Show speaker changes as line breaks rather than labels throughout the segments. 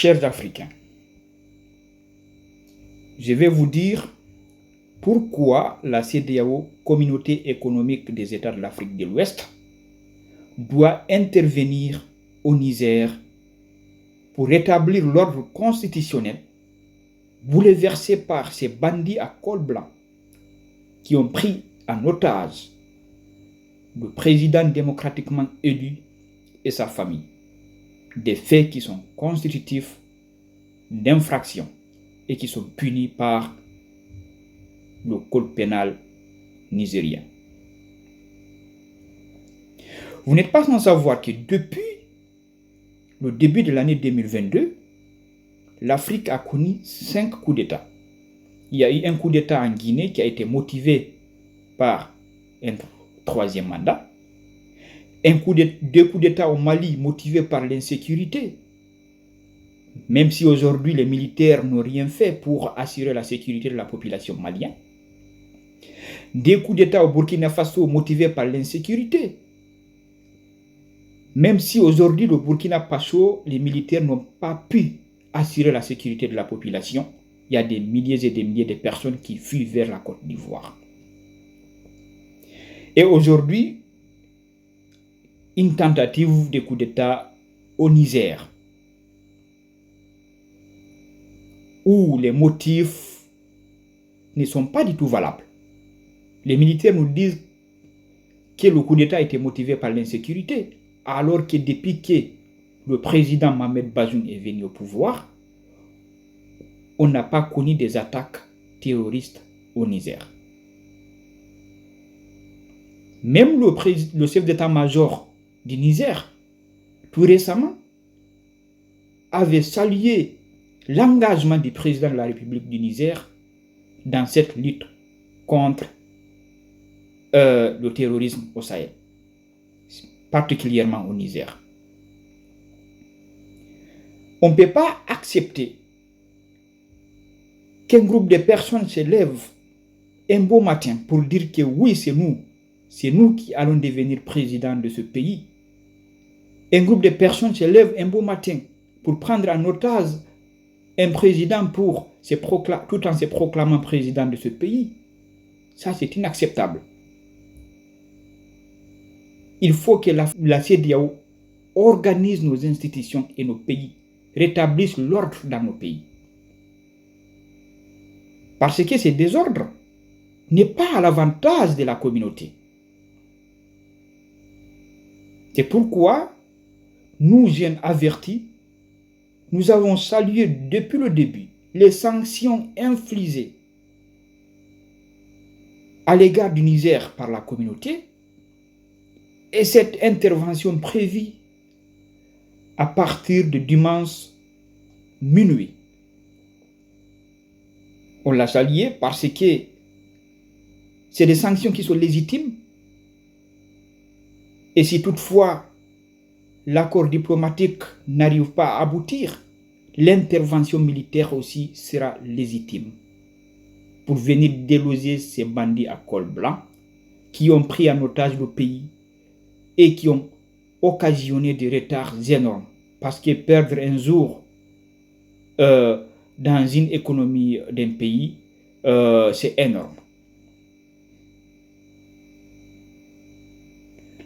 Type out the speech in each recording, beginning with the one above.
Chers Africains, je vais vous dire pourquoi la CEDEAO, Communauté économique des États de l'Afrique de l'Ouest, doit intervenir au Niger pour rétablir l'ordre constitutionnel bouleversé par ces bandits à col blanc qui ont pris en otage le président démocratiquement élu et sa famille. Des faits qui sont constitutifs d'infractions et qui sont punis par le code pénal nigérien. Vous n'êtes pas sans savoir que depuis le début de l'année 2022, l'Afrique a connu 5 coups d'État. Il y a eu un coup d'État en Guinée qui a été motivé par un troisième mandat. Deux coups d'État au Mali motivés par l'insécurité. Même si aujourd'hui les militaires n'ont rien fait pour assurer la sécurité de la population malienne. Des coups d'État au Burkina Faso motivés par l'insécurité. Même si aujourd'hui le Burkina Faso, les militaires n'ont pas pu assurer la sécurité de la population, il y a des milliers et des milliers de personnes qui fuient vers la Côte d'Ivoire. Et aujourd'hui, une tentative de coup d'État au Niger, où les motifs ne sont pas du tout valables. Les militaires nous disent que le coup d'État a été motivé par l'insécurité, alors que depuis que le président Mohamed Bazoum est venu au pouvoir, on n'a pas connu des attaques terroristes au Niger. Même le chef d'état-major du Niger, tout récemment, avait salué l'engagement du président de la République du Niger dans cette lutte contre le terrorisme au Sahel, particulièrement au Niger. On ne peut pas accepter qu'un groupe de personnes se lève un beau matin pour dire que oui, c'est nous qui allons devenir président de ce pays. Un groupe de personnes se lève un beau matin pour prendre en otage un président tout en se proclamant président de ce pays. Ça, c'est inacceptable. Il faut que la CEDEAO organise nos institutions et nos pays, rétablisse l'ordre dans nos pays. Parce que ce désordre n'est pas à l'avantage de la communauté. C'est pourquoi nous, jeunes avertis, nous avons salué depuis le début les sanctions infligées à l'égard du Niger par la communauté et cette intervention prévue à partir de dimanche minuit. On l'a salué parce que c'est des sanctions qui sont légitimes. Et si toutefois l'accord diplomatique n'arrive pas à aboutir, l'intervention militaire aussi sera légitime pour venir déloger ces bandits à col blanc qui ont pris en otage le pays et qui ont occasionné des retards énormes. Parce que perdre un jour dans une économie d'un pays, c'est énorme.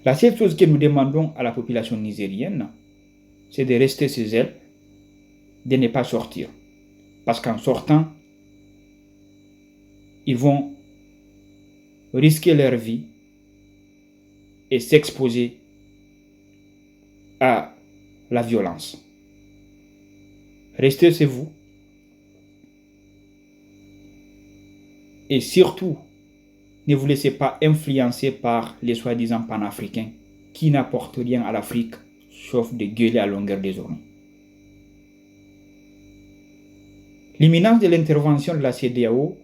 La seule chose que nous demandons à la population nigérienne, c'est de rester chez elle, de ne pas sortir. Parce qu'en sortant, ils vont risquer leur vie et s'exposer à la violence. Restez chez vous. Et surtout, ne vous laissez pas influencer par les soi-disant panafricains qui n'apportent rien à l'Afrique, sauf de gueuler à longueur de journée. L'imminence de l'intervention de la CEDEAO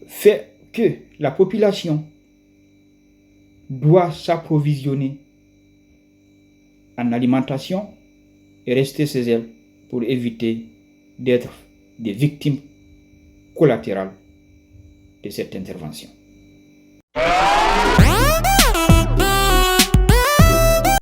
fait que la population doit s'approvisionner en alimentation et rester chez elle pour éviter d'être des victimes collatérales de cette intervention.